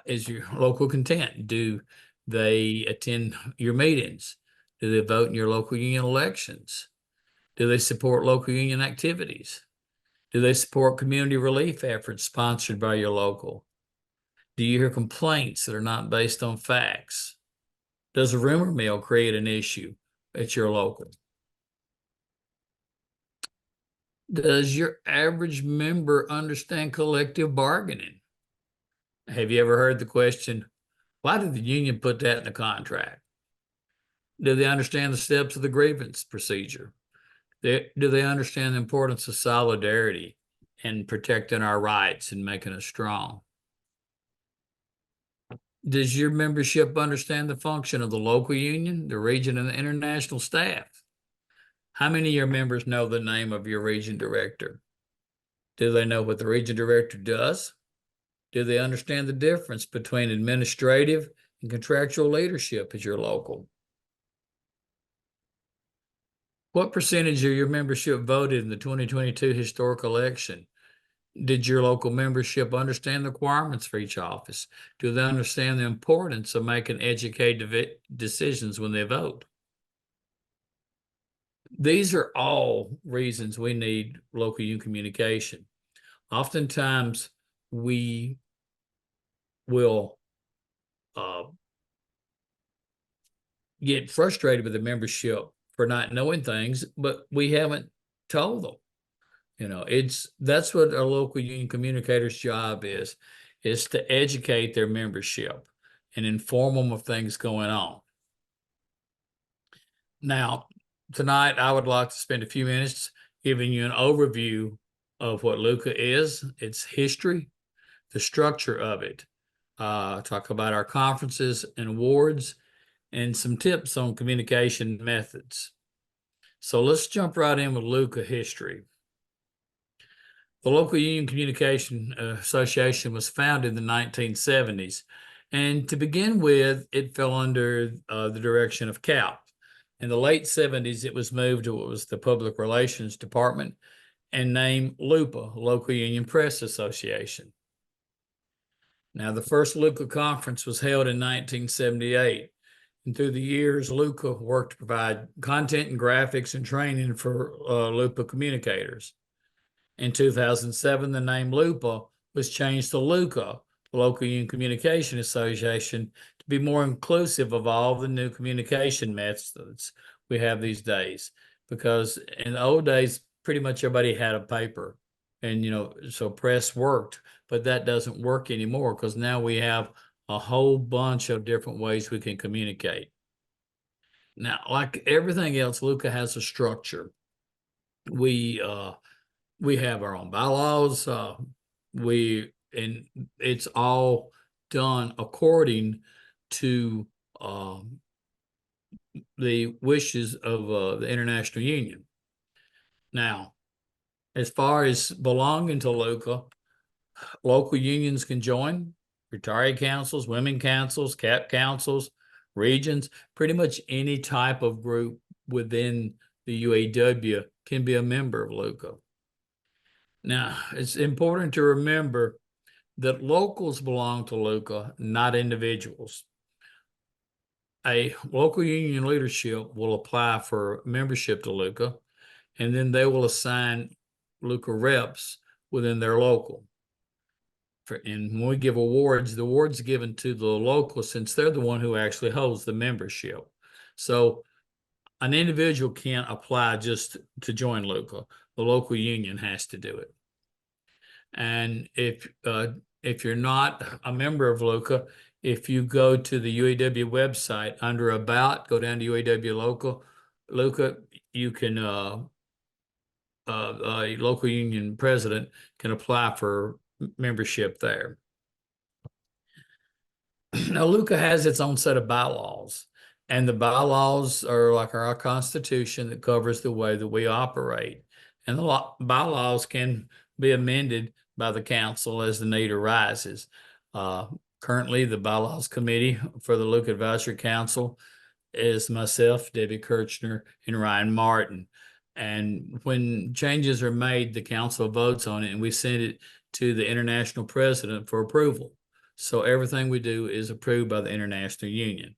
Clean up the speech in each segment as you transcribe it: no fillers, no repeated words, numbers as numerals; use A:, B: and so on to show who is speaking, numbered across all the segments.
A: is your local content? Do they attend your meetings? Do they vote in your local union elections? Do they support local union activities? Do they support community relief efforts sponsored by your local? Do you hear complaints that are not based on facts? Does a rumor mill create an issue at your local? Does your average member understand collective bargaining? Have you ever heard the question, why did the union put that in the contract? Do they understand the steps of the grievance procedure? Do they understand the importance of solidarity and protecting our rights and making us strong? Does your membership understand the function of the local union, the region, and the international staff? How many of your members know the name of your region director? Do they know what the region director does? Do they understand the difference between administrative and contractual leadership at your local? What percentage of your membership voted in the 2022 historic election? Did your local membership understand the requirements for each office? Do they understand the importance of making educated decisions when they vote? These are all reasons we need local union communication. Oftentimes, we will uh, get frustrated with the membership for not knowing things, but we haven't told them. That's what a local union communicator's job is to educate their membership and inform them of things going on. Now, tonight I would like to spend a few minutes giving you an overview of what Luca is, its history, the structure of it, talk about our conferences and awards, and some tips on communication methods. So let's jump right in with Luca history. The local Union Communication Association was founded in the 1970s. And to begin with, it fell under the direction of CAP. In the late 70s, it was moved to what was the Public Relations Department and named LUPA, Local Union Press Association. Now, the first Luca conference was held in 1978. And through the years, Luca worked to provide content and graphics and training for LUPA communicators. In 2007, the name LUPA was changed to LUCA, the Local Union Communication Association, to be more inclusive of all the new communication methods we have these days. Because in the old days, pretty much everybody had a paper, and so press worked, but that doesn't work anymore because now we have a whole bunch of different ways we can communicate. Now, like everything else, Luca has a structure. We have our own bylaws. And it's all done according to the wishes of the International Union. Now, as far as belonging to Luca, local unions can join, retiree councils, women councils, CAP councils, regions, pretty much any type of group within the UAW can be a member of Luca. Now, it's important to remember that locals belong to Luca, not individuals. A local union leadership will apply for membership to Luca, and then they will assign Luca reps within their local. And when we give awards, the awards are given to the local since they're the one who actually holds the membership. So an individual can't apply just to join Luca. The local union has to do it. And if you're not a member of Luca, if you go to the UAW website under About, go down to UAW Luca, you can a local union president can apply for membership there. Now, Luca has its own set of bylaws, and the bylaws are like our Constitution that covers the way that we operate. And the bylaws can be amended by the council as the need arises. Currently, the bylaws committee for the Luca Advisory Council is myself, Debbie Kirchner, and Ryan Martin. And when changes are made, the council votes on it, and we send it to the international president for approval. So everything we do is approved by the International Union.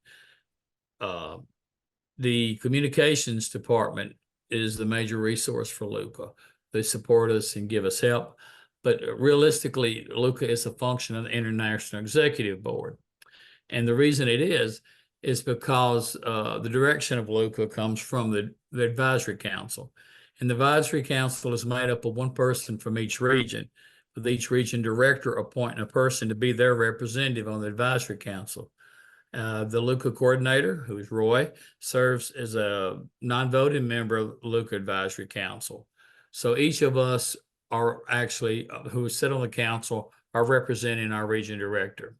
A: The communications department is the major resource for Luca. They support us and give us help. But realistically, Luca is a function of the International Executive Board. And the reason it is because the direction of Luca comes from the Advisory Council. And the Advisory Council is made up of one person from each region, with each region director appointing a person to be their representative on the Advisory Council. The Luca coordinator, who is Roy, serves as a non-voting member of the Luca Advisory Council. So each of us are actually, who sit on the council, are representing our region director.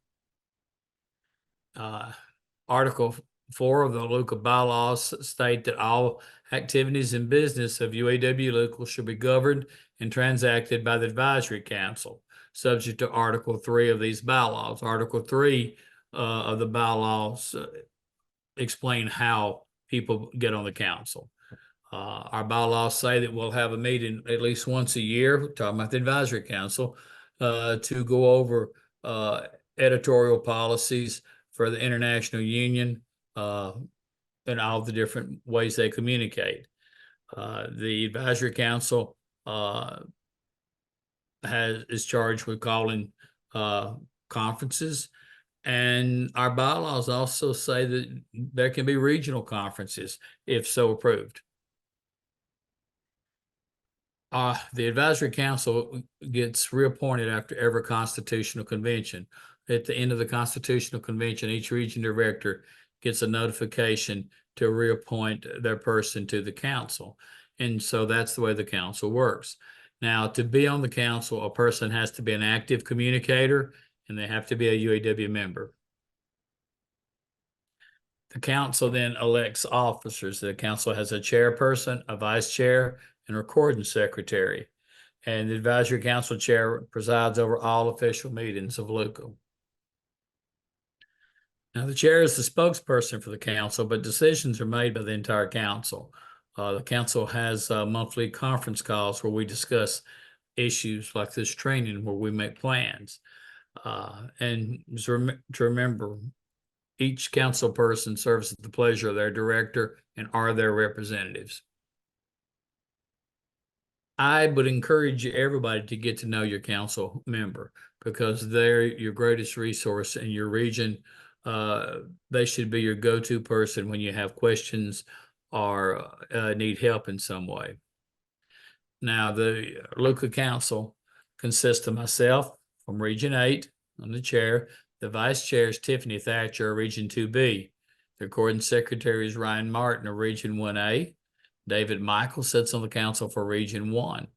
A: Article 4 of the Luca bylaws state that all activities and business of UAW Luca should be governed and transacted by the Advisory Council, subject to Article 3 of these bylaws. Article 3 of the bylaws explain how people get on the council. Our bylaws say that we'll have a meeting at least once a year, talking about the Advisory Council, to go over editorial policies for the International Union and all the different ways they communicate. The Advisory Council is charged with calling conferences, and our bylaws also say that there can be regional conferences if so approved. The Advisory Council gets reappointed after every constitutional convention. At the end of the constitutional convention, each region director gets a notification to reappoint their person to the council. And so that's the way the council works. Now, to be on the council, a person has to be an active communicator, and they have to be a UAW member. The council then elects officers. The council has a chairperson, a vice chair, and a recording secretary. And the Advisory Council chair presides over all official meetings of Luca. Now, the chair is the spokesperson for the council, but decisions are made by the entire council. The council has monthly conference calls where we discuss issues like this training, where we make plans. And to remember, each council person serves at the pleasure of their director and are their representatives. I would encourage everybody to get to know your council member, because they're your greatest resource in your region. They should be your go-to person when you have questions or need help in some way. Now, the Luca Council consists of myself from Region 8, I'm the chair. The vice chair is Tiffany Thatcher, Region 2B. The recording secretary is Ryan Martin of Region 1A. David Michael sits on the council for Region 1.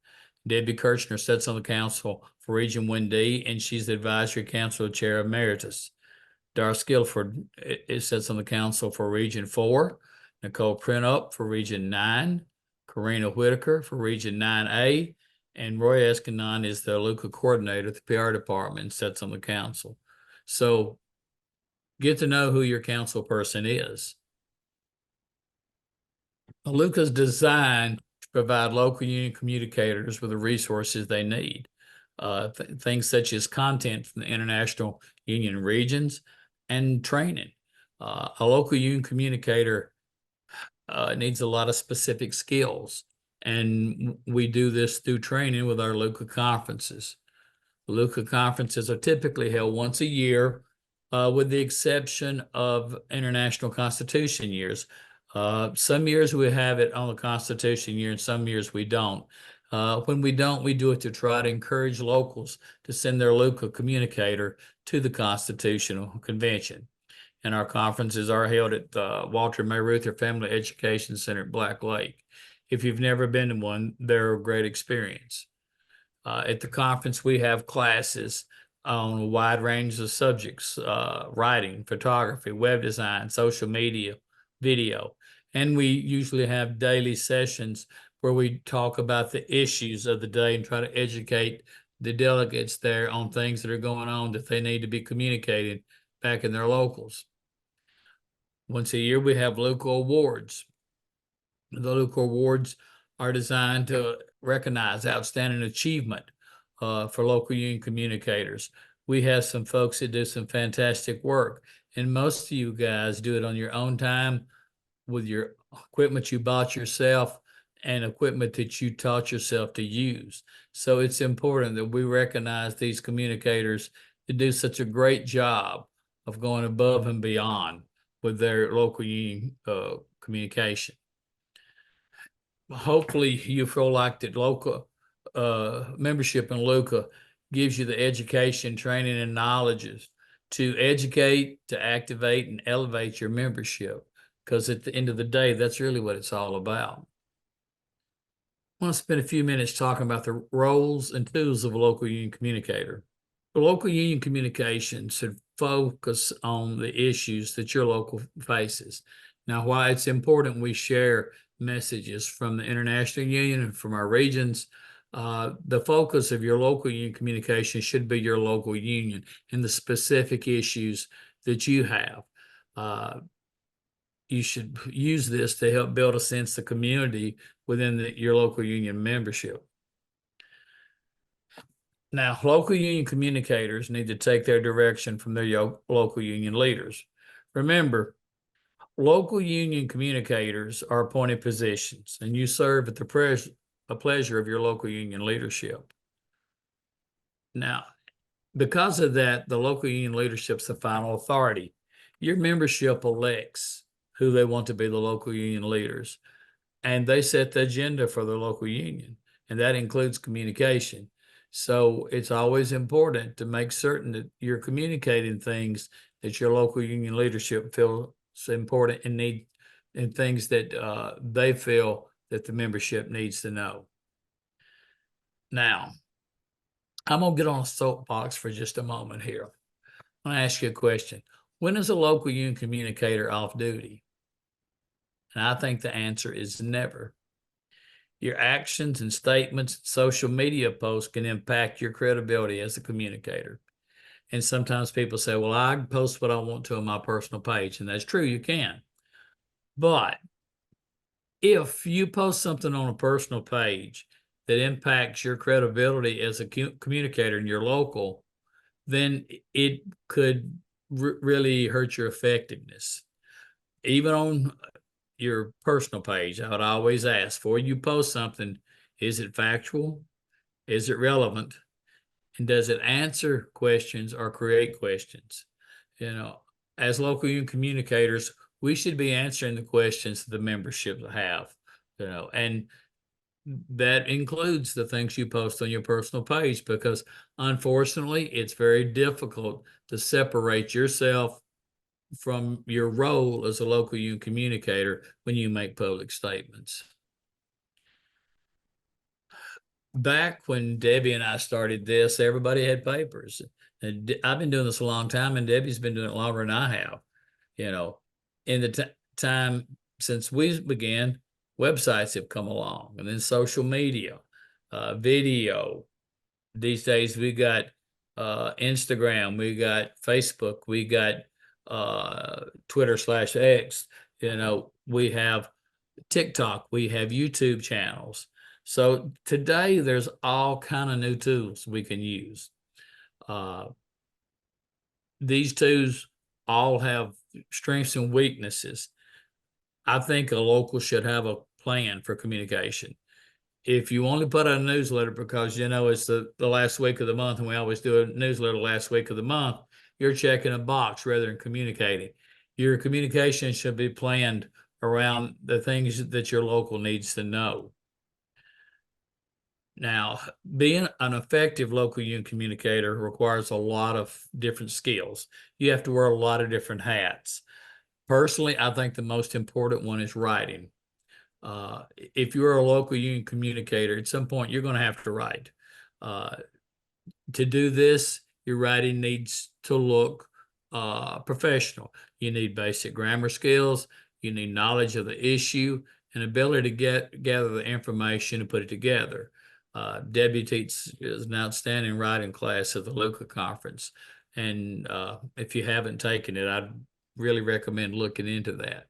A: Debbie Kirchner sits on the council for Region 1D, and she's the Advisory Council Chair Emeritus. Darcy Guilford sits on the council for Region 4. Nicole Printup for Region 9. Karina Whitaker for Region 9A. And Roy Escanon is the Luca coordinator at the PR department and sits on the council. So get to know who your council person is. Luca's designed to provide local union communicators with the resources they need. Things such as content from the International Union regions and training. A local union communicator needs a lot of specific skills, and we do this through training with our Luca conferences. The Luca conferences are typically held once a year, with the exception of International Constitution years. Some years we have it on the Constitution year, and some years we don't. When we don't, we do it to try to encourage locals to send their Luca communicator to the Constitutional Convention. And our conferences are held at the Walter May Reuther Family Education Center at Black Lake. If you've never been to one, they're a great experience. At the conference, we have classes on a wide range of subjects: writing, photography, web design, social media, video. And we usually have daily sessions where we talk about the issues of the day and try to educate the delegates there on things that are going on that they need to be communicated back in their locals. Once a year, we have local awards. The local awards are designed to recognize outstanding achievement for local union communicators. We have some folks that do some fantastic work, and most of you guys do it on your own time with your equipment you bought yourself and equipment that you taught yourself to use. So it's important that we recognize these communicators that do such a great job of going above and beyond with their local union communication. Hopefully you feel like that local membership in Luca gives you the education, training, and knowledges to educate, to activate, and elevate your membership. Because at the end of the day, that's really what it's all about. I want to spend a few minutes talking about the roles and tools of a local union communicator. The local union communication should focus on the issues that your local faces. Now, why it's important we share messages from the international union and from our regions, the focus of your local union communication should be your local union and the specific issues that you have. You should use this to help build a sense of community within your local union membership. Now, local union communicators need to take their direction from their local union leaders. Remember, local union communicators are appointed positions, and you serve at the pleasure of your local union leadership. Now, because of that, the local union leadership is the final authority. Your membership elects who they want to be the local union leaders, and they set the agenda for the local union, and that includes communication. So it's always important to make certain that you're communicating things that your local union leadership feels important and need, and things that they feel that the membership needs to know. Now, I'm going to get on a soapbox for just a moment here. I'm going to ask you a question. When is a local union communicator off duty? And I think the answer is never. Your actions and statements, social media posts can impact your credibility as a communicator. And sometimes people say, well, I can post what I want to on my personal page. And that's true, you can. But if you post something on a personal page that impacts your credibility as a communicator in your local, then it could really hurt your effectiveness. Even on your personal page, I would always ask, before you post something, is it factual? Is it relevant? And does it answer questions or create questions? You know, as local union communicators, we should be answering the questions that the membership have, you know, and that includes the things you post on your personal page, because unfortunately, it's very difficult to separate yourself from your role as a local union communicator when you make public statements. Back when Debbie and I started this, everybody had papers. And I've been doing this a long time, and Debbie's been doing it longer than I have. You know, in the time since we began, websites have come along, and then social media, video. These days we got Instagram, we got Facebook, we got Twitter/X. You know, we have TikTok, we have YouTube channels. So today there's all kind of new tools we can use. These tools all have strengths and weaknesses. I think a local should have a plan for communication. If you only put out a newsletter because you know it's the last week of the month, and we always do a newsletter last week of the month, you're checking a box rather than communicating. Your communication should be planned around the things that your local needs to know. Now, being an effective local union communicator requires a lot of different skills. You have to wear a lot of different hats. Personally, I think the most important one is writing. If you're a local union communicator, at some point you're going to have to write. To do this, your writing needs to look professional. You need basic grammar skills. You need knowledge of the issue and ability to gather the information and put it together. Debbie teaches an outstanding writing class at the Luca conference. And if you haven't taken it, I'd really recommend looking into that.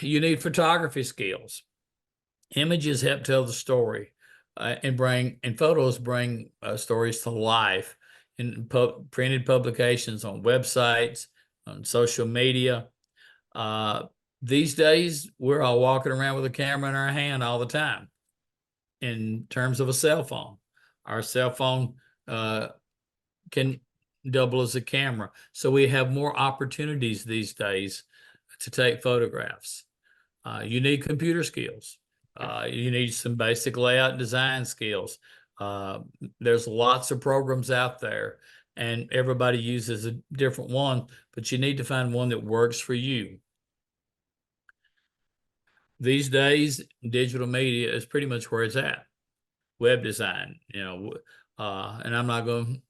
A: You need photography skills. Images help tell the story, and photos bring stories to life. in printed publications, on websites, on social media. Uh, these days, we're all walking around with a camera in our hand all the time. In terms of a cell phone, our cell phone can double as a camera. So we have more opportunities these days to take photographs. You need computer skills. You need some basic layout and design skills. Uh, there's lots of programs out there, and everybody uses a different one, but you need to find one that works for you. These days, digital media is pretty much where it's at. Web design, and I'm not going to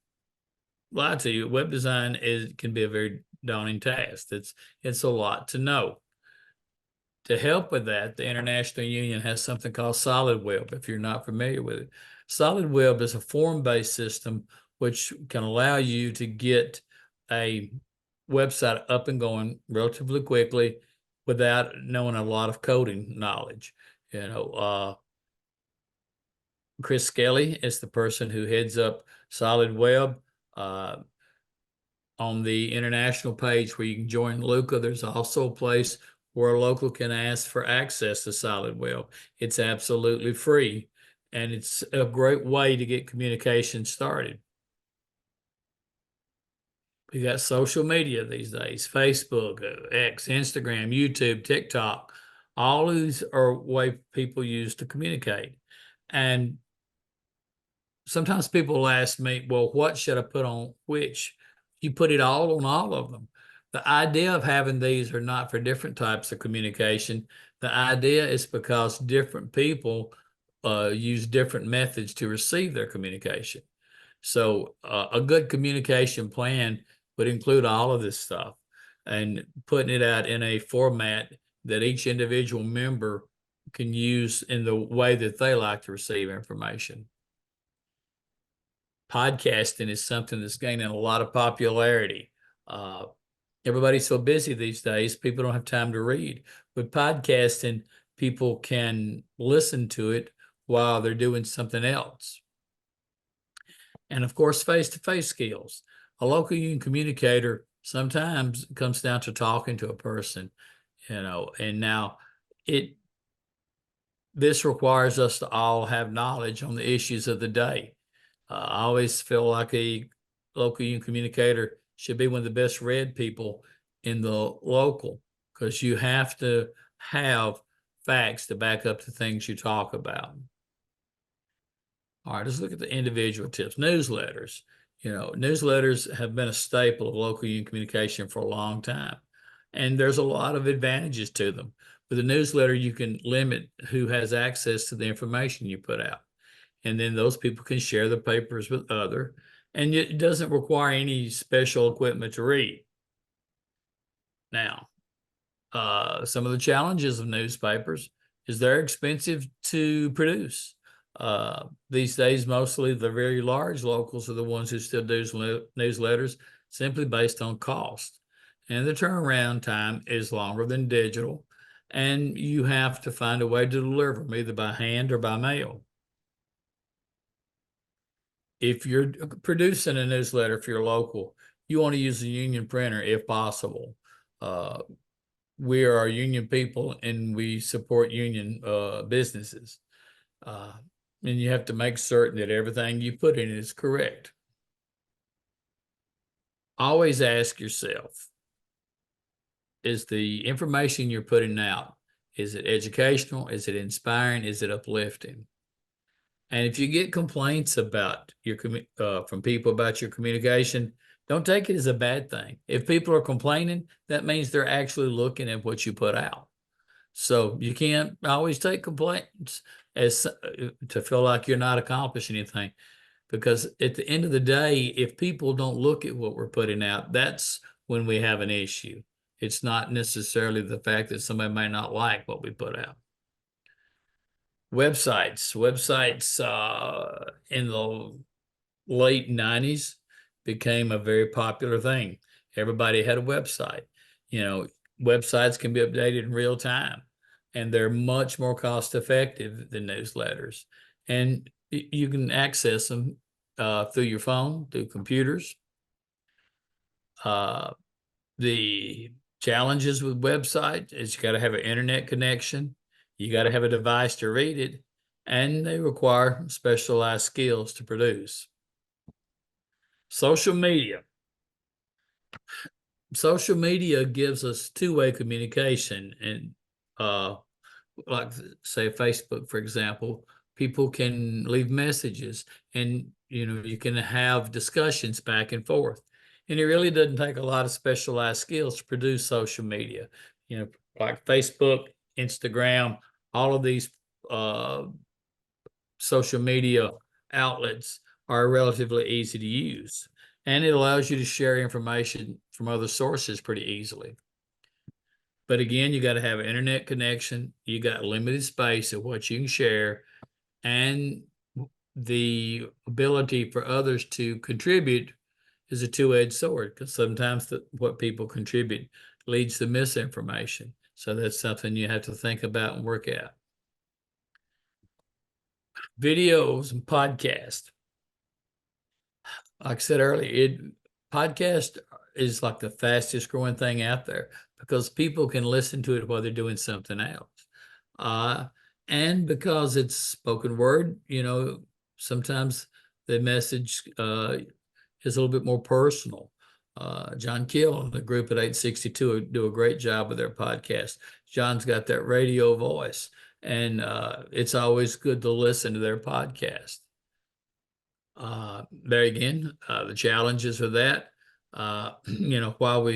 A: lie to you. Web design can be a very daunting task. It's a lot to know. To help with that, the International Union has something called Solid Web, if you're not familiar with it. Solid Web is a form-based system which can allow you to get a website up and going relatively quickly without knowing a lot of coding knowledge. Chris Skelly is the person who heads up Solid Web. On the international page where you can join Luca, there's also a place where a local can ask for access to Solid Web. It's absolutely free, and it's a great way to get communication started. We got social media these days: Facebook, X, Instagram, YouTube, TikTok. All these are way people use to communicate. And sometimes people ask me, well, what should I put on which? You put it all on all of them. The idea of having these are not for different types of communication. The idea is because different people use different methods to receive their communication. So a good communication plan would include all of this stuff and putting it out in a format that each individual member can use in the way that they like to receive information. Podcasting is something that's gaining a lot of popularity. Everybody's so busy these days, people don't have time to read. With podcasting, people can listen to it while they're doing something else. And of course, face-to-face skills. A local union communicator sometimes comes down to talking to a person, and now this requires us to all have knowledge on the issues of the day. I always feel like a local union communicator should be one of the best read people in the local, because you have to have facts to back up the things you talk about. All right, let's look at the individual tips. Newsletters. Newsletters have been a staple of local union communication for a long time, and there's a lot of advantages to them. With a newsletter, you can limit who has access to the information you put out, and then those people can share the papers with others, and it doesn't require any special equipment to read. Now, some of the challenges of newspapers is they're expensive to produce. These days, mostly the very large locals are the ones who still do newsletters simply based on cost. And the turnaround time is longer than digital, and you have to find a way to deliver them either by hand or by mail. If you're producing a newsletter for your local, you want to use a union printer if possible. We are union people and we support union businesses. And you have to make certain that everything you put in is correct. Always ask yourself, is the information you're putting out, is it educational? Is it inspiring? Is it uplifting? And if you get complaints about from people about your communication, don't take it as a bad thing. If people are complaining, that means they're actually looking at what you put out. So you can't always take complaints as to feel like you're not accomplishing anything, because at the end of the day, if people don't look at what we're putting out, that's when we have an issue. It's not necessarily the fact that somebody may not like what we put out. Websites in the late 90s became a very popular thing. Everybody had a website. Websites can be updated in real time, and they're much more cost effective than newsletters. And you can access them through your phone, through computers. Uh, the challenges with website is you got to have an internet connection. You got to have a device to read it, and they require specialized skills to produce. Social media. Social media gives us two-way communication, and like say Facebook, for example, people can leave messages, and you can have discussions back and forth. And it really doesn't take a lot of specialized skills to produce social media. Like Facebook, Instagram, all of these uh, social media outlets are relatively easy to use, and it allows you to share information from other sources pretty easily. But again, you got to have an internet connection. You got limited space of what you can share, and the ability for others to contribute is a two-edged sword, because sometimes what people contribute leads to misinformation. So that's something you have to think about and work out. Videos and podcasts. Like I said earlier, podcast is like the fastest growing thing out there, because people can listen to it while they're doing something else. Uh, and because it's spoken word, sometimes the message is a little bit more personal. John Keel and the group at 862 do a great job with their podcast. John's got that radio voice, and it's always good to listen to their podcast. There again, the challenges with that, while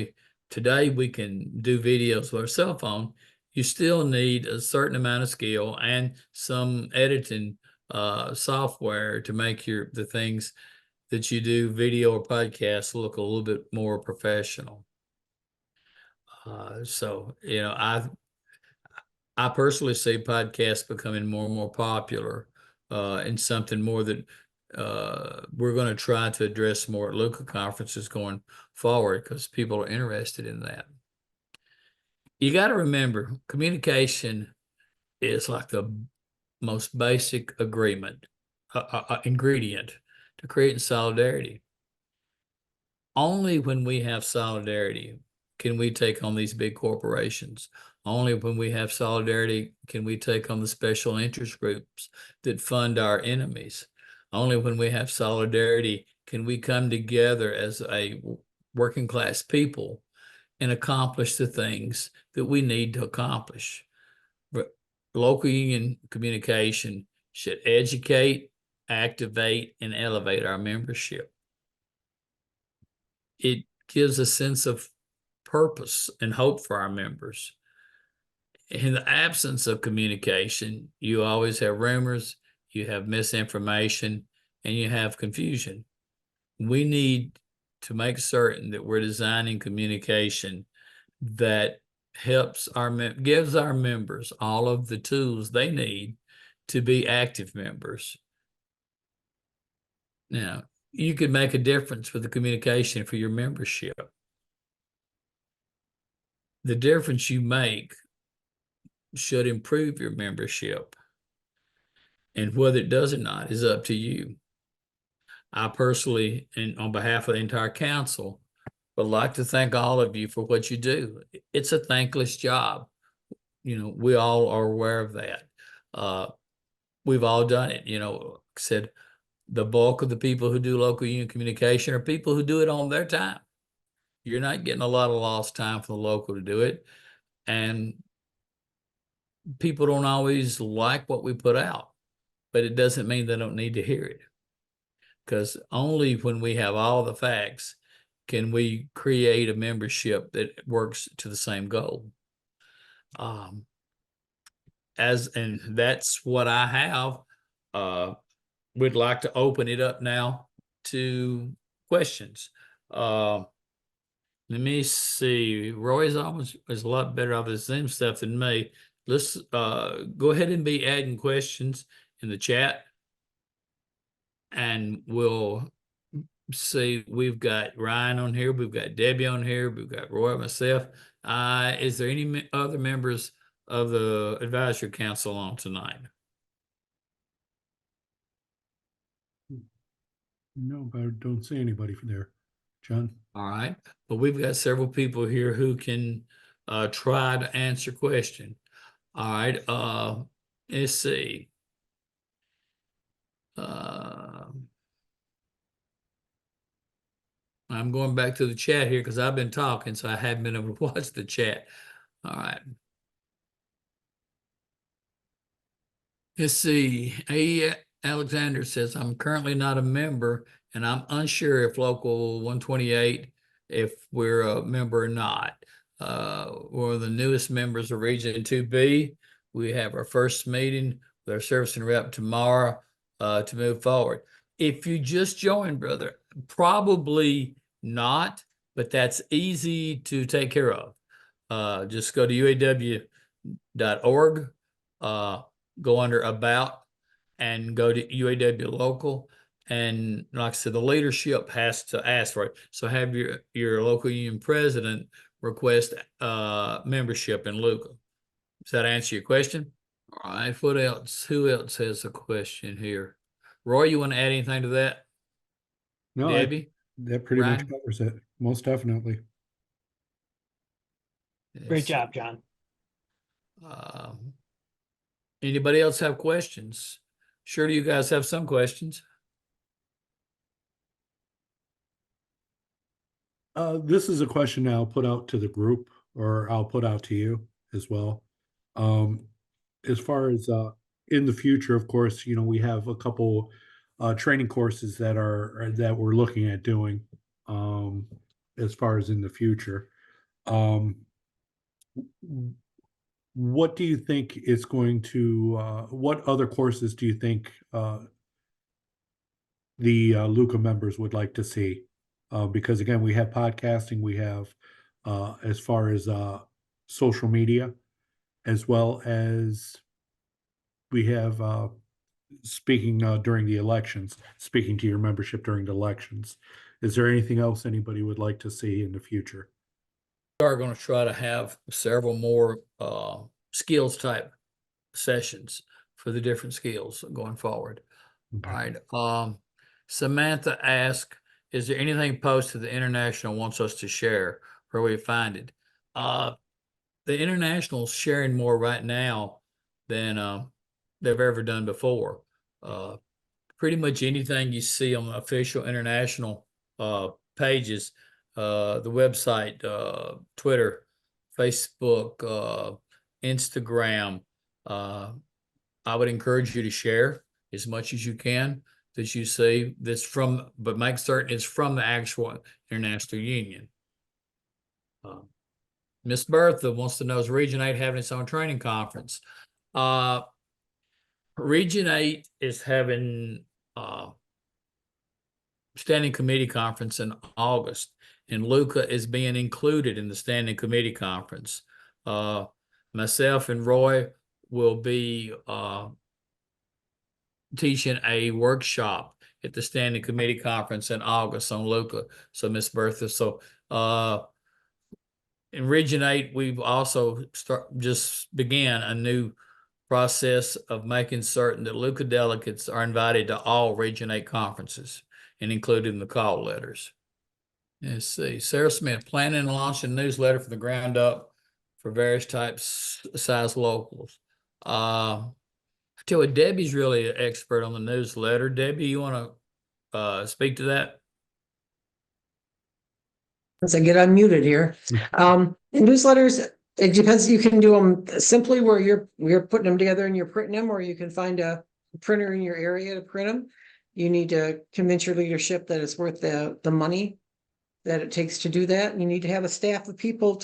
A: today we can do videos with our cell phone, you still need a certain amount of skill and some editing software to make the things that you do, video or podcast, look a little bit more professional. So, I personally see podcasts becoming more and more popular, and something more that we're going to try to address more at Luca conferences going forward, because people are interested in that. You got to remember, communication is like the most basic ingredient to creating solidarity. Only when we have solidarity can we take on these big corporations. Only when we have solidarity can we take on the special interest groups that fund our enemies. Only when we have solidarity can we come together as a working class people and accomplish the things that we need to accomplish. But local union communication should educate, activate, and elevate our membership. It gives a sense of purpose and hope for our members. In the absence of communication, you always have rumors, you have misinformation, and you have confusion. We need to make certain that we're designing communication that gives our members all of the tools they need to be active members. Now, you could make a difference with the communication for your membership. The difference you make should improve your membership, and whether it does or not is up to you. I personally, and on behalf of the entire council, would like to thank all of you for what you do. It's a thankless job. We all are aware of that. We've all done it. Like I said, the bulk of the people who do local union communication are people who do it on their time. You're not getting a lot of lost time for the local to do it. And people don't always like what we put out, but it doesn't mean they don't need to hear it. Because only when we have all the facts can we create a membership that works to the same goal. And that's what I have. We'd like to open it up now to questions. Let me see. Roy's almost is a lot better off the Zoom stuff than me. Let's go ahead and be adding questions in the chat, and we'll see. We've got Ryan on here. We've got Debbie on here. We've got Roy, myself. Is there any other members of the advisory council on tonight?
B: No, but I don't see anybody from there. John?
A: All right, but we've got several people here who can try to answer question. All right, let's see. Uh, I'm going back to the chat here because I've been talking, so I haven't been able to watch the chat. All right. Let's see. Alexander says, I'm currently not a member and I'm unsure if Local 128, if we're a member or not. We're the newest members of Region 2B. We have our first meeting with our service and rep tomorrow to move forward. If you just joined, brother, probably not, but that's easy to take care of. Just go to uaw.org. Go under about and go to UAW local. And like I said, the leadership has to ask for it. So have your local union president request membership in Luca. Does that answer your question? All right. What else? Who else has a question here? Roy, you want to add anything to that?
B: No,
A: Debbie?
B: that pretty much
A: Ryan?
B: covers it. Most definitely.
C: Great
A: Yes.
C: job, John.
A: Um, Anybody else have questions? Sure, you guys have some questions.
B: This is a question I'll put out to the group, or I'll put out to you as well. Um, as far as in the future, of course, we have a couple training courses that we're looking at doing as far as in the future. Um, what do you think is going to what other courses do you think the Luca members would like to see? Because again, we have podcasting, we have as far as social media, as well as we have speaking during the elections, speaking to your membership during the elections. Is there anything else anybody would like to see in the future?
A: We are going to try to have several more skills type sessions for the different skills going forward.
B: Okay.
A: All right. Samantha asked, is there anything posted the International wants us to share where we find it? The International's sharing more right now than they've ever done before. Pretty much anything you see on the official International pages, the website, Twitter, Facebook, Instagram, I would encourage you to share as much as you can that you see that's from, but make certain it's from the actual International Union. Miss Bertha wants to know, is Region 8 having its own training conference? Region 8 is having standing committee conference in August, and Luca is being included in the standing committee conference. Myself and Roy will be teaching a workshop at the standing committee conference in August on Luca. So Miss Bertha, so in Region 8, we've also just began a new process of making certain that Luca delegates are invited to all Region 8 conferences and included in the call letters. Let's see. Sarah Smith, planning and launching a newsletter for the ground up for various types, size locals. I tell you, Debbie's really an expert on the newsletter. Debbie, you want to speak to that?
D: Once I get unmuted here. In newsletters, it depends. You can do them simply where you're putting them together and you're printing them, or you can find a printer in your area to print them. You need to convince your leadership that it's worth the money that it takes to do that. And you need to have a staff of people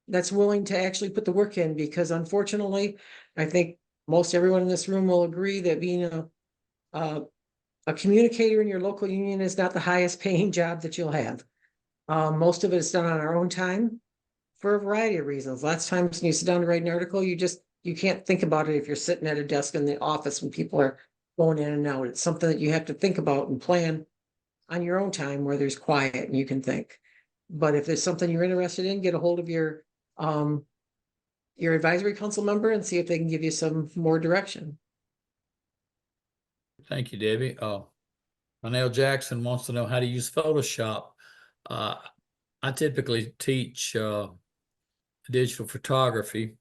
D: that's willing to actually put the work in, because unfortunately, I think most everyone in this room will agree that being a communicator in your local union is not the highest paying job that you'll have. Most of it is done on our own time for a variety of reasons. Lots of times when you sit down to write an article, you can't think about it if you're sitting at a desk in the office when people are going in and out. It's something that you have to think about and plan on your own time where there's quiet and you can think. But if there's something you're interested in, get a hold of your advisory council member and see if they can give you some more direction.
A: Thank you, Debbie. Lionel Jackson wants to know how to use Photoshop. Uh, I typically teach digital photography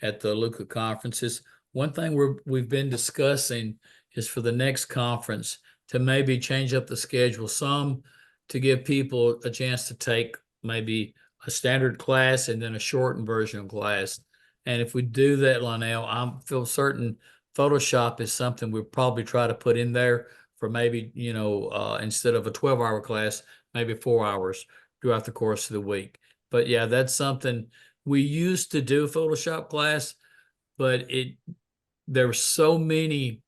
A: at the Luca conferences. One thing we've been discussing is for the next conference to maybe change up the schedule some to give people a chance to take maybe a standard class and then a shortened version class. And if we do that, Lionel, I feel certain Photoshop is something we'll probably try to put in there for maybe, instead of a 12-hour class, maybe 4 hours throughout the course of the week. But yeah, that's something we used to do Photoshop class, but there were so many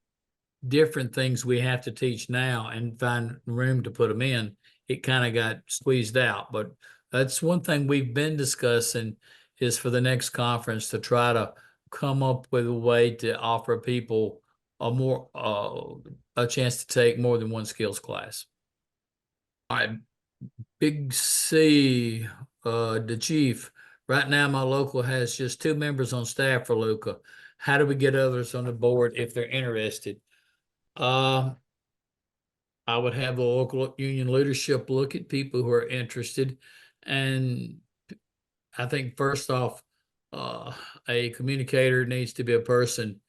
A: different things we have to teach now and find room to put them in. It kind of got squeezed out, but that's one thing we've been discussing is for the next conference to try to come up with a way to offer people a chance to take more than one skills class. All right, Big C, the chief. Right now, my local has just 2 members on staff for Luca. How do we get others on the board if they're interested? I would have the local union leadership look at people who are interested. And I think first off, a communicator needs to be a person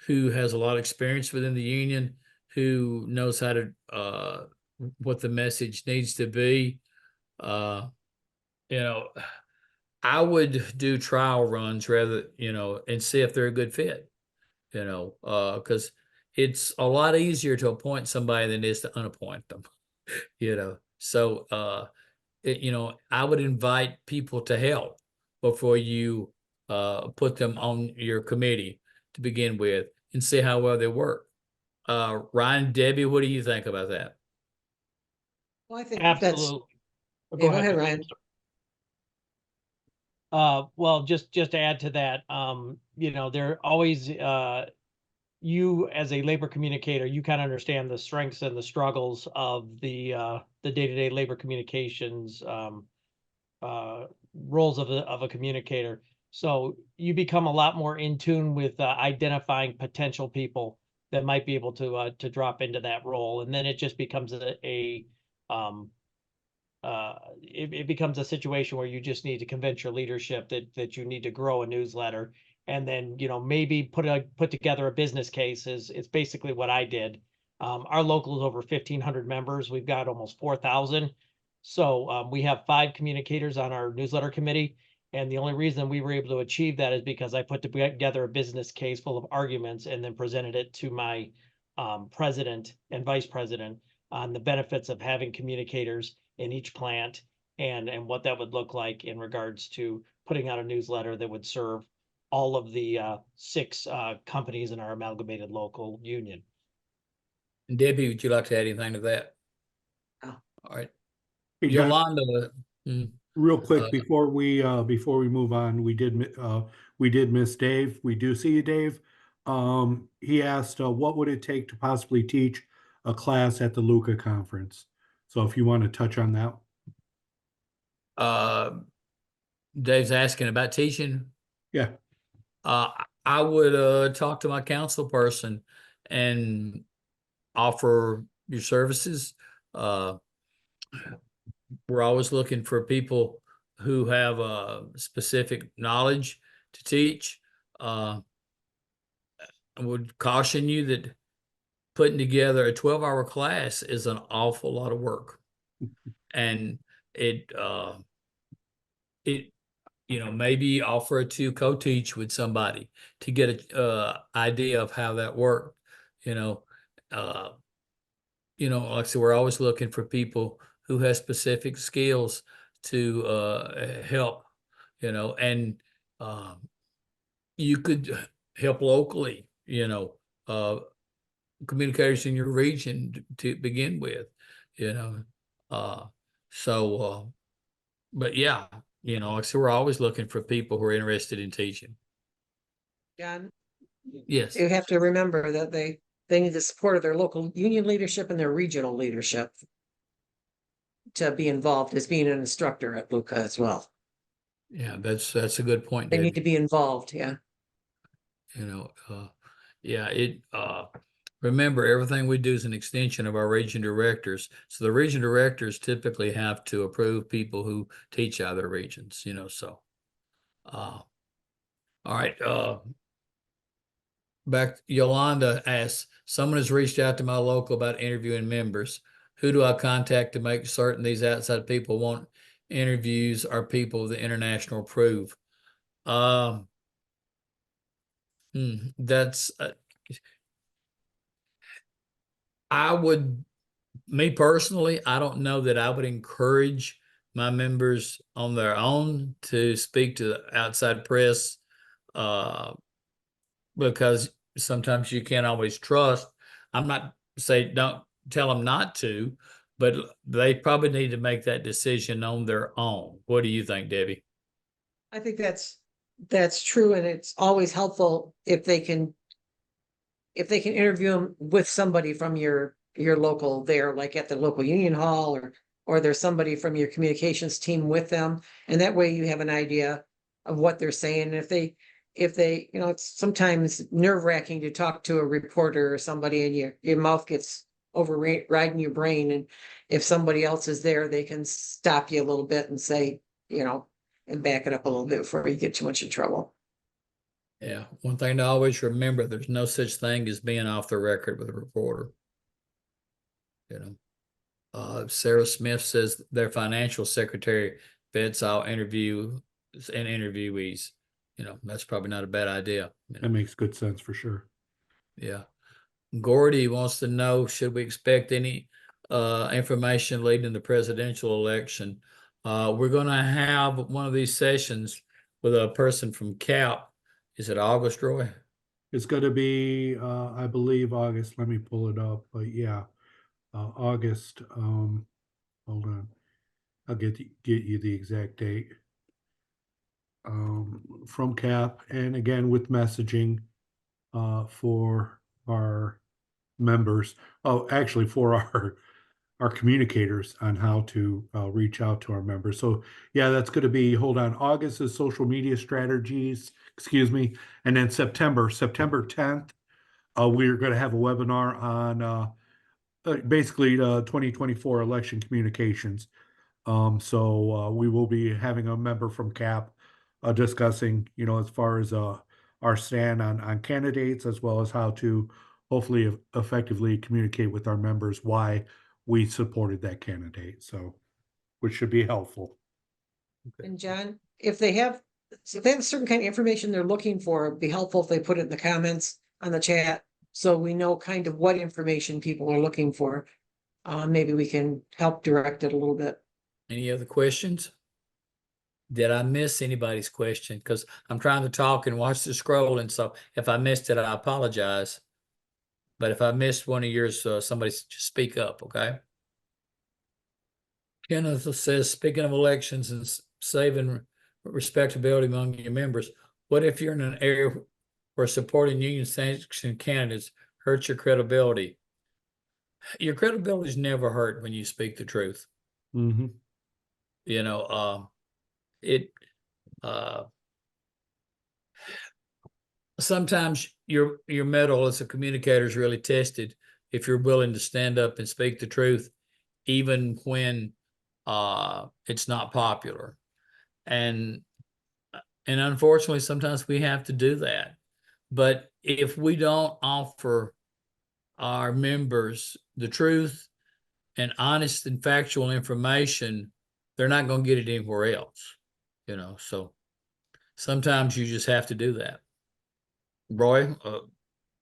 A: who has a lot of experience within the union, who knows how to, what the message needs to be. Uh, you know, I would do trial runs rather, and see if they're a good fit, because it's a lot easier to appoint somebody than it is to unappoint them, So, I would invite people to help before you put them on your committee to begin with and see how well they work. Ryan, Debbie, what do you think about that?
D: Well, I think that's,
C: Absolutely.
D: yeah, go ahead, Ryan.
C: Well, just to add to that, there always, you as a labor communicator, you kind of understand the strengths and the struggles of the day-to-day labor communications roles of a communicator. So you become a lot more in tune with identifying potential people that might be able to drop into that role, and then it just becomes it becomes a situation where you just need to convince your leadership that you need to grow a newsletter, and then maybe put together a business case. It's basically what I did. Our local is over 1,500 members. We've got almost 4,000. So we have 5 communicators on our newsletter committee, and the only reason we were able to achieve that is because I put together a business case full of arguments and then presented it to my president and vice president on the benefits of having communicators in each plant and what that would look like in regards to putting out a newsletter that would serve all of the 6 companies in our amalgamated local union.
A: And Debbie, would you like to add anything to that?
D: No.
A: All right.
B: Hey, John,
A: Yolanda.
B: real quick before we move on, we did miss Dave. We do see you, Dave. He asked, what would it take to possibly teach a class at the Luca conference? So if you want to touch on that.
A: Dave's asking about teaching.
B: Yeah.
A: I would talk to my council person and offer your services. We're always looking for people who have specific knowledge to teach. I would caution you that putting together a 12-hour class is an awful lot of work. And maybe offer to co-teach with somebody to get a idea of how that worked. Like I said, we're always looking for people who have specific skills to help, and you could help locally, communicators in your region to begin with, but yeah, like I said, we're always looking for people who are interested in teaching.
D: John,
A: Yes.
D: you have to remember that they need the support of their local union leadership and their regional leadership to be involved as being an instructor at Luca as well.
A: Yeah, that's a good point,
D: They
A: Dave.
D: need to be involved, yeah.
A: Yeah, remember, everything we do is an extension of our region directors. So the region directors typically have to approve people who teach other regions, so. All right, back, Yolanda asks, someone has reached out to my local about interviewing members. Who do I contact to make certain these outside people want interviews or people the international approve? Um, that's, I would, me personally, I don't know that I would encourage my members on their own to speak to the outside press, because sometimes you can't always trust. I'm not saying don't tell them not to, but they probably need to make that decision on their own. What do you think, Debbie?
D: I think that's true, and it's always helpful if they can interview them with somebody from your local there, like at the local union hall, or there's somebody from your communications team with them, and that way you have an idea of what they're saying. And if they, it's sometimes nerve-wracking to talk to a reporter or somebody, and your mouth gets overriding your brain, and if somebody else is there, they can stop you a little bit and say, and back it up a little bit before you get too much in trouble.
A: Yeah, one thing to always remember, there's no such thing as being off the record with a reporter. Sarah Smith says their financial secretary vets all interviews and interviewees. That's probably not a bad idea.
B: That makes good sense for sure.
A: Yeah. Gordy wants to know, should we expect any information leading the presidential election? We're going to have one of these sessions with a person from CAP. Is it August, Roy?
B: It's going to be, I believe, August. Let me pull it up. But yeah, August. Hold on. I'll get you the exact date. From CAP, and again with messaging for our members. Oh, actually, for our communicators on how to reach out to our members. So yeah, that's going to be, hold on, August is social media strategies, excuse me, and then September 10th, we're going to have a webinar on basically 2024 election communications. So we will be having a member from CAP discussing, as far as our stand on candidates, as well as how to hopefully effectively communicate with our members why we supported that candidate. So, which should be helpful.
D: And John, if they have a certain kind of information they're looking for, it'd be helpful if they put it in the comments on the chat, so we know kind of what information people are looking for. Maybe we can help direct it a little bit.
A: Any other questions? Did I miss anybody's question? Because I'm trying to talk and watch the scroll, and so if I missed it, I apologize. But if I missed one of yours, somebody just speak up, okay? Kenneth says, speaking of elections and saving respectability among your members, what if you're in an area where supporting union sanctioned candidates hurts your credibility? Your credibility is never hurt when you speak the truth.
B: Mm-hmm.
A: Sometimes your mettle as a communicator is really tested if you're willing to stand up and speak the truth, even when it's not popular. And unfortunately, sometimes we have to do that. But if we don't offer our members the truth and honest and factual information, they're not going to get it anywhere else. So sometimes you just have to do that. Roy,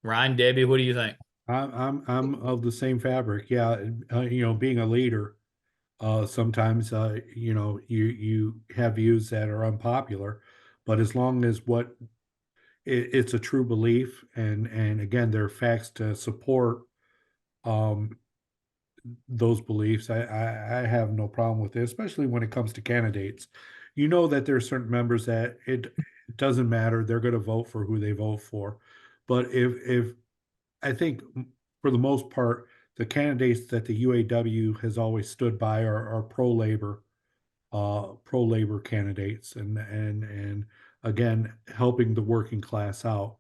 A: Ryan, Debbie, what do you think?
B: I'm of the same fabric. Yeah, being a leader, sometimes you have views that are unpopular, but as long as it's a true belief, and again there are facts to support those beliefs, I have no problem with it, especially when it comes to candidates. That there are certain members that it doesn't matter, they're going to vote for who they vote for. But if I think for the most part, the candidates that the UAW has always stood by are pro labor candidates, and again helping the working class out.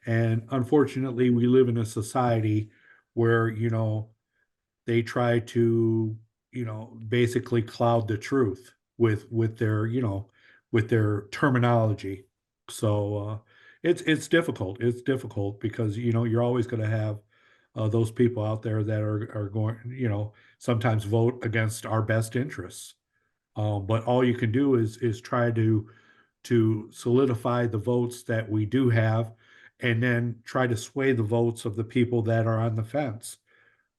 B: And unfortunately, we live in a society where, they try to, basically cloud the truth with their, with their terminology. So it's difficult. It's difficult because you're always going to have those people out there that are going, sometimes vote against our best interests. But all you can do is try to solidify the votes that we do have, and then try to sway the votes of the people that are on the fence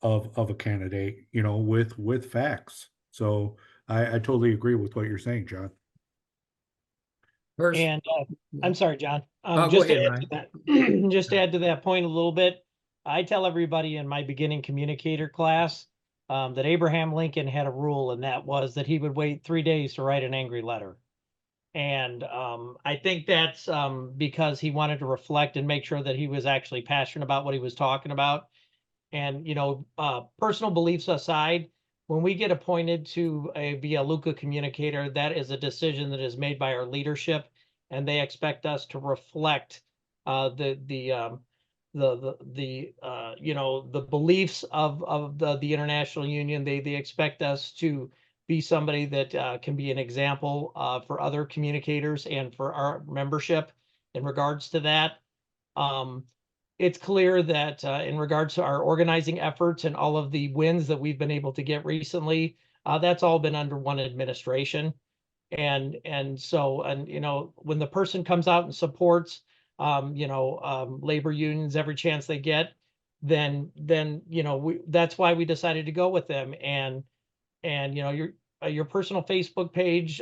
B: of a candidate, with facts. So I totally agree with what you're saying, John.
A: First,
C: And I'm sorry, John.
A: oh, go
C: Just to
A: ahead,
C: add to that, just to add to that point a little bit, I tell everybody in my beginning communicator class that Abraham Lincoln had a rule, and that was that he would wait 3 days to write an angry letter. And I think that's because he wanted to reflect and make sure that he was actually passionate about what he was talking about. And personal beliefs aside, when we get appointed to be a Luca communicator, that is a decision that is made by our leadership, and they expect us to reflect the beliefs of the international union. They expect us to be somebody that can be an example for other communicators and for our membership in regards to that. It's clear that in regards to our organizing efforts and all of the wins that we've been able to get recently, that's all been under one administration. And so, when the person comes out and supports, labor unions every chance they get, then that's why we decided to go with them. And your personal Facebook page,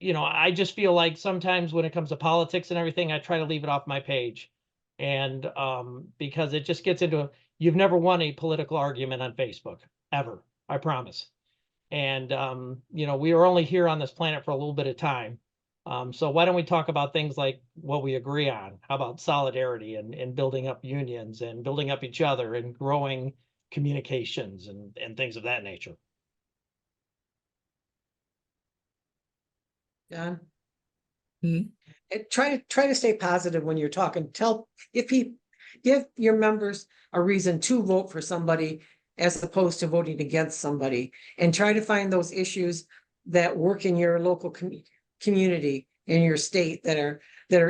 C: I just feel like sometimes when it comes to politics and everything, I try to leave it off my page. And because it just gets into you've never won a political argument on Facebook ever, I promise. And we are only here on this planet for a little bit of time. So why don't we talk about things like what we agree on? How about solidarity and building up unions and building up each other and growing communications and things of that nature?
D: John?
A: Hmm.
D: Try to stay positive when you're talking. Give your members a reason to vote for somebody as opposed to voting against somebody, and try to find those issues that work in your local community, in your state, that are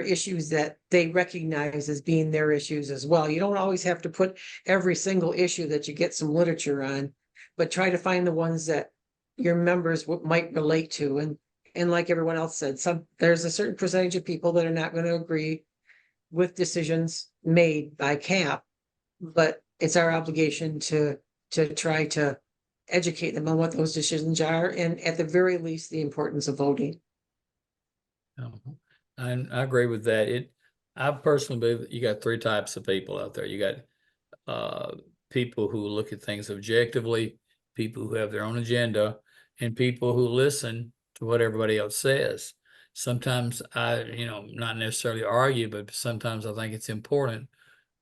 D: issues that they recognize as being their issues as well. You don't always have to put every single issue that you get some literature on, but try to find the ones that your members might relate to. And like everyone else said, there's a certain percentage of people that are not going to agree with decisions made by CAP, but it's our obligation to try to educate them on what those decisions are, and at the very least, the importance of voting.
A: And I agree with that. I personally believe that you got three types of people out there. You got people who look at things objectively, people who have their own agenda, and people who listen to what everybody else says. Sometimes not necessarily argue, but sometimes I think it's important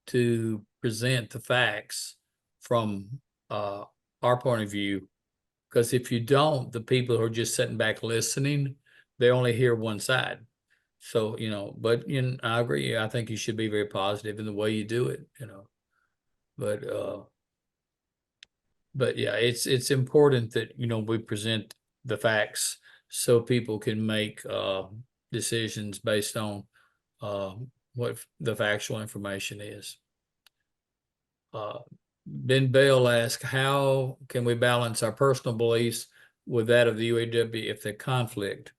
A: to present the facts from our point of view, because if you don't, the people who are just sitting back listening, they only hear one side. So, but I agree. I think you should be very positive in the way you do it, but yeah, it's important that, we present the facts so people can make decisions based on what the factual information is. Ben Bell asked, how can we balance our personal beliefs with that of the UAW if they conflict?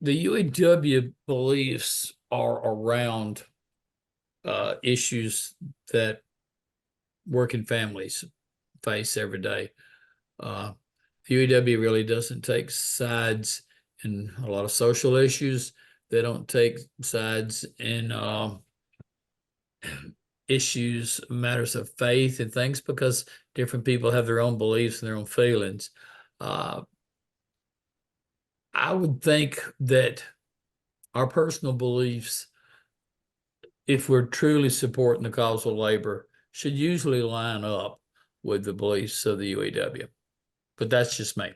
A: The UAW beliefs are around issues that working families face every day. The UAW really doesn't take sides in a lot of social issues. They don't take sides in issues, matters of faith and things, because different people have their own beliefs and their own feelings. I would think that our personal beliefs, if we're truly supporting the cause of labor, should usually line up with the beliefs of the UAW. But that's just me.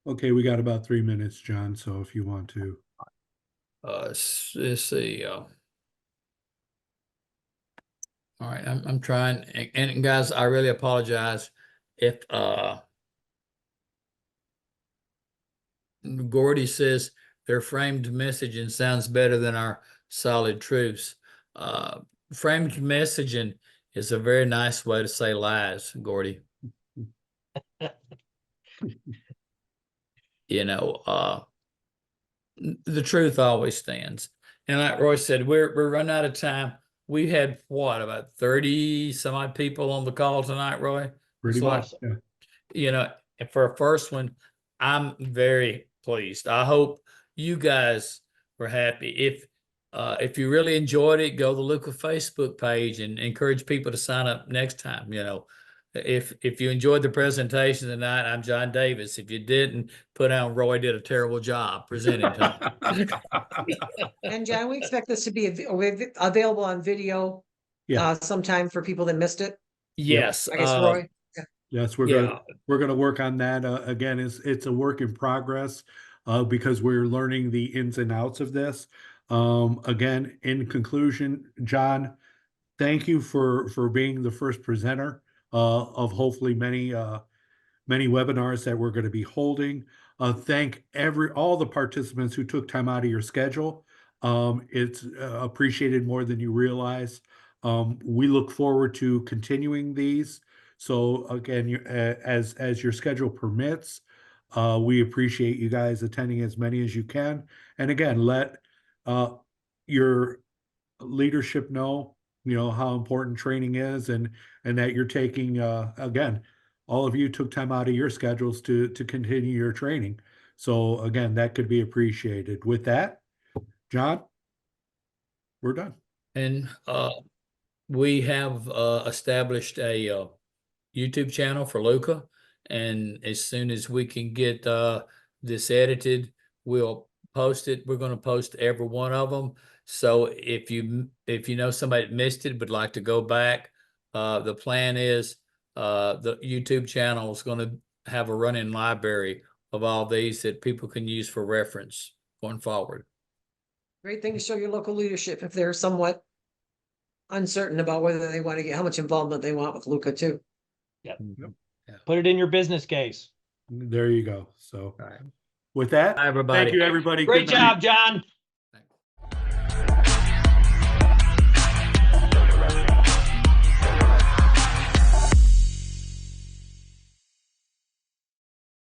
B: Okay, we got about 3 minutes, John. So if you want to.
A: let's see. All right, I'm trying, and guys, I really apologize if Gordy says their framed messaging sounds better than our solid truths. Framed messaging is a very nice way to say lies, Gordy. You know, the truth always stands. And like Roy said, we're running out of time. We had what, about 30 some odd people on the call tonight, Roy?
B: Pretty
A: So,
B: much. Yeah.
A: you know, and for a first one, I'm very pleased. I hope you guys were happy. If you really enjoyed it, go to the Luca Facebook page and encourage people to sign up next time. You know, if you enjoyed the presentation tonight, I'm John Davis. If you didn't, put down Roy did a terrible job presenting tonight.
D: And John, we expect this to be available on video
B: Yeah.
D: sometime for people that missed it.
A: Yes.
D: I guess Roy.
B: Yes,
A: Yeah.
B: we're gonna work on that. Again, it's a work in progress because we're learning the ins and outs of this. Again, in conclusion, John, thank you for being the first presenter of hopefully many webinars that we're going to be holding. Thank all the participants who took time out of your schedule. It's appreciated more than you realize. We look forward to continuing these. So again, as your schedule permits, we appreciate you guys attending as many as you can. And again, let your leadership know, how important training is, and that you're taking again, all of you took time out of your schedules to continue your training. So again, that could be appreciated. With that, John, we're done.
A: And we have established a YouTube channel for Luca, and as soon as we can get this edited, we'll post it. We're going to post every one of them. So if you know somebody that missed it but like to go back, the plan is the YouTube channel is going to have a running library of all these that people can use for reference going forward.
D: Great thing to show your local leadership if they're somewhat uncertain about whether they want to get how much involvement they want with Luca too.
C: Yep.
B: Yep.
C: Put it in your business case.
B: There you go. So
A: All right.
B: with that,
A: Bye, everybody.
B: thank you, everybody.
C: Great
B: Good night.
C: job, John.